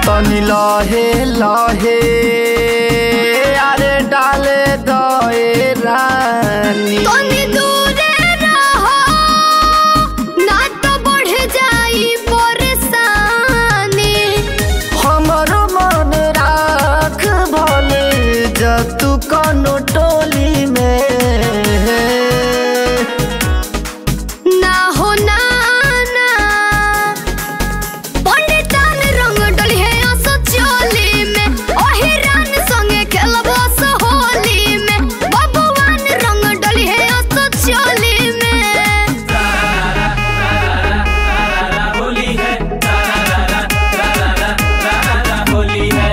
तनी लहे लहे अरे डाले दए रानी तनी दूरे रहो ना तो बढ़ जाई परेशानी। हमरो मन राख भले जतु कनो टोली में ना हो ना पंडितान रंग डली है असो चोली में ओही रान संगे खेलबो सो होली में बबुआन रंग डली है असो चोली में। होली है होली है।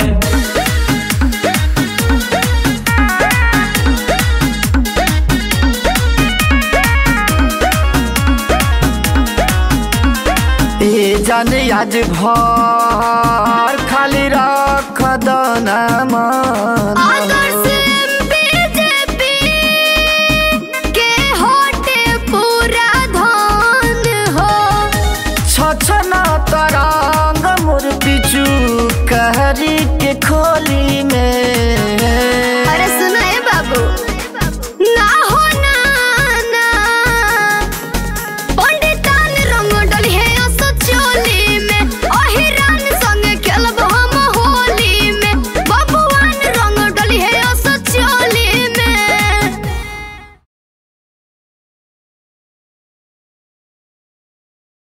जाने आज भर खाली रख दना मन आदर्श बीजेपी के होटे पूरा धन हो छछना तरंग मोर पिचू कहरी के खोली में